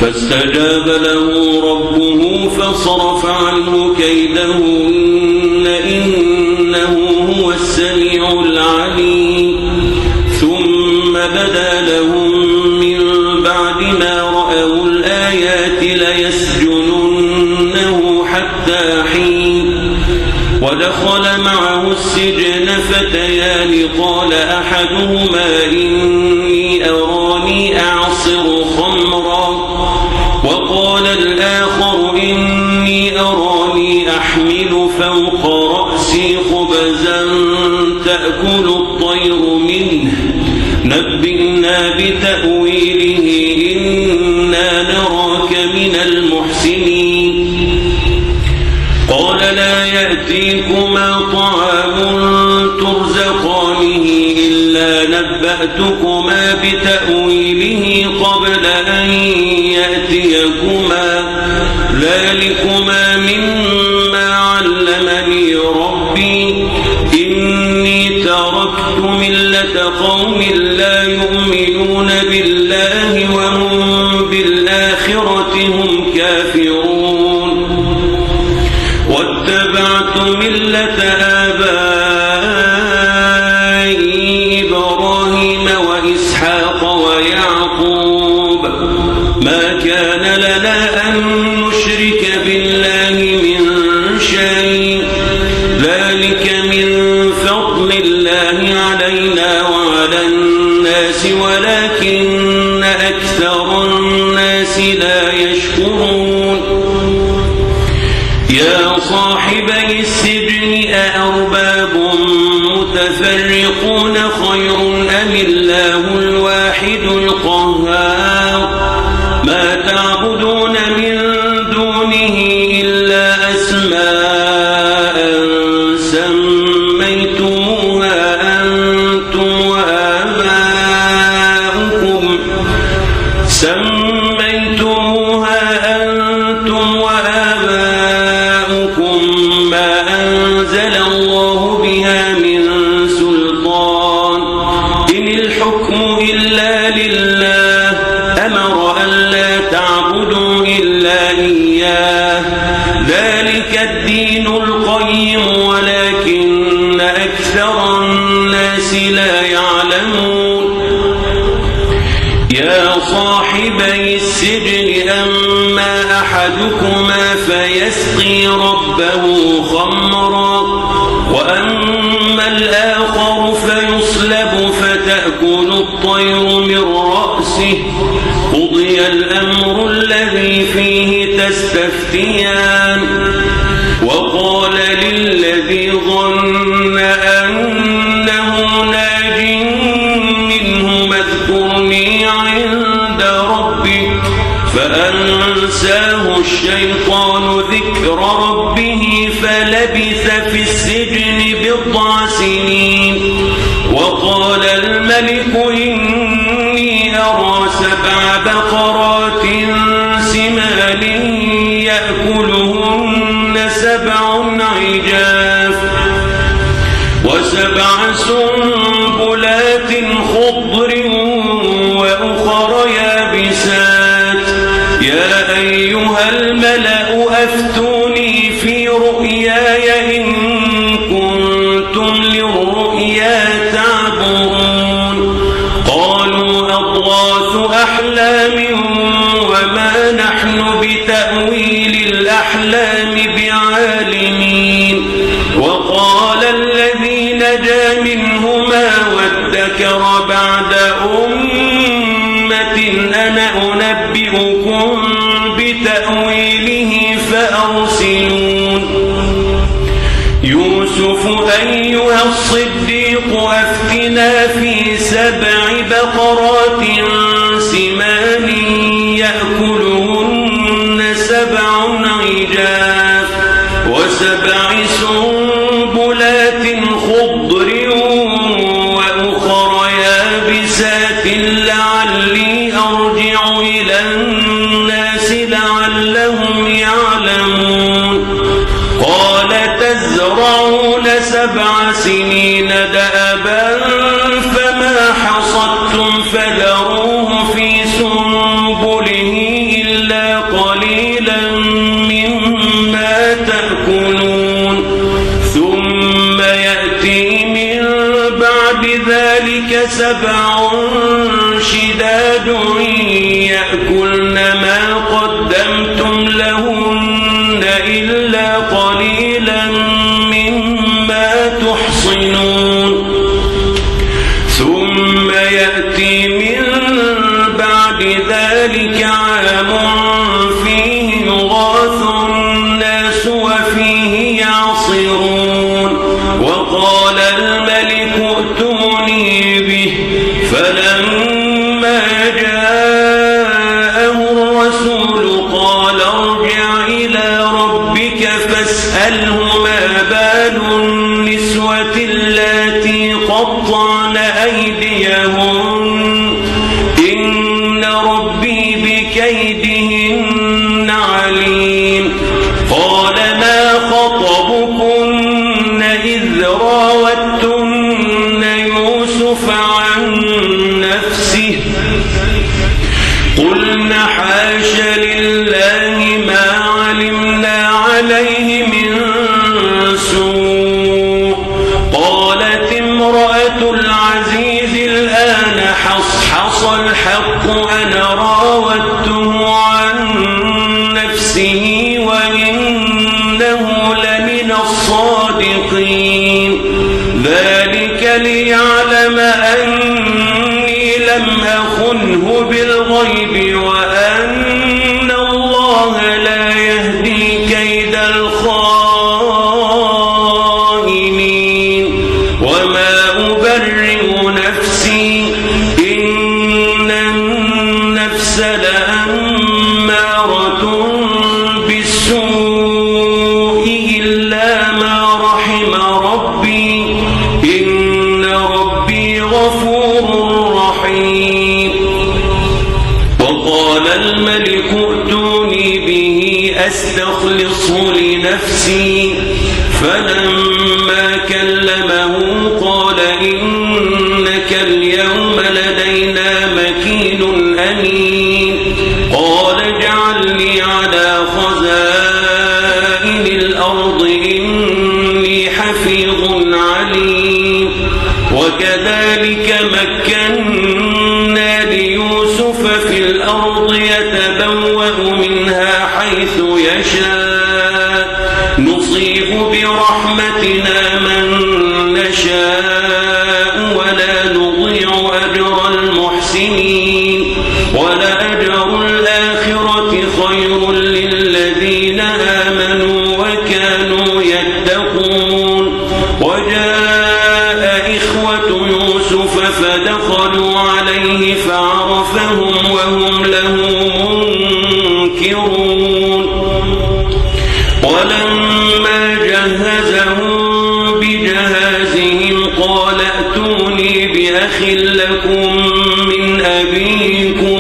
فاستجاب له ربه فصرف عنه كيدهن إنه هو السميع العليم ثم بدا لهم من بعد ما رأوا الآيات ليسجننه حتى حين ودخل معه السجن فتيان قال أحدهما إني أراني أعصر خمرا وقال الآخر إني أراني أحمل فوق رأسي خبزا تأكل الطير منه نبئنا بتأويله إنا نراك من المحسنين قال لا يأتيكما طعام ترزقانه إلا نبأتكما بتأويله قبل أن يأتيكما ذلكما مما علمني ربي إني تركت ملة قوم لا يؤمنون بالله وهم بالآخرة هم كافرون واتبعت ملة آبائي إبراهيم وإسحاق ويعقوب ما كان لنا أن نشرك بالله من شيء ذلك من فضل الله علينا وعلى الناس ولكن أكثر الناس لا يشكرون يا صاحبي السجن أأرباب متفرقون خير أم الله الواحد القهار ما تعبدون من دونه إلا أسماء سميتموها أنتم وآباؤكم ما أنزل الله بها من سلطان إن الحكم إلا لله أمر أن لا تعبدوا إلا إياه ذلك الدين القيم ولكن أكثر الناس لا يعلمون يا صاحبي السجن أما أحدكما فيسقي ربه خمرا وأما الآخر فيصلب فتأكل الطير من رأسه قضي الأمر الذي فيه تستفتيان وقال للذي ظن أنه ناج منه اذكرني عند ربك فأنساه الشيطان ذكر ربه فلبث في السجن بضع سنين وقال الملك إني أرى 7 بقرات سمان يأكلهن 7 عجاف و7 سنبلات خضر وأخر يابسات يا أيها الملأ أفتوني في رؤياي إن كنتم للرؤيا تعبرون قالوا أضغاث أحلام وما نحن بتأويل الأحلام بعالمين وقال الذي نجا منهما وادكر بعد أمة أنا أنبئكم بتأويله فأرسلون يوسف أيها الصديق أفتنا في 7 بقرات سمان يأكلهن 7 عجاف و7 سنبلات خضر وأخر يابسات لعلي أرجع إلى الناس لعلهم يعلمون قال تزرعون 7 سنين دأبا فما حصدتم فذروه في سنبله إلا سبع شداد يأكلن ما قدمتم لهن إلا قليلا مما تحصنون ثم يأتي من بعد ذلك عام فيه يغاث الناس وفيه يعصرون وقال الملك ائتوني به فلما جاءه الرسول قال ارجع إلى ربك فاسأله ما بال النسوة اللاتي قطعن أيديهن إن ربي بكيدهن عليم قال ما خطبكن إذ راوتن يوسف عن نفسه قلنا حاش لله ما علمنا عليه من سوء قالت امرأة العزيز الآن حصحص الحق أنا راودته عن نفسه وإنه لمن الصادقين ذلك ليعلم أني لم أخنه بالغيب وأن الله لا يهدي كيد الخائنين وما أبرئ نفسي إن النفس لأمارة بالسوء إلا ما رحم ربي إن ربي غفور رحيم وقال الملك ائتوني به أستخلصه لنفسي فلما كلمه قال إنك اليوم لدينا مكين أمين قال اجعلني على خزائن الأرض إني حفيظ عليم وكذلك مكنا ليوسف في الأرض يتبوأ منها حيث يشاء نصيب برحمتنا من نشاء ولا نضيع أجر المحسنين ولأجر الآخرة خير للذين آمنوا وكانوا يتقون وجاء إخوة يوسف فدخلوا عليه فعرفهم وهم له منكرون ولما جهزهم بجهازهم قال ائتوني بأخ لكم من أبيكم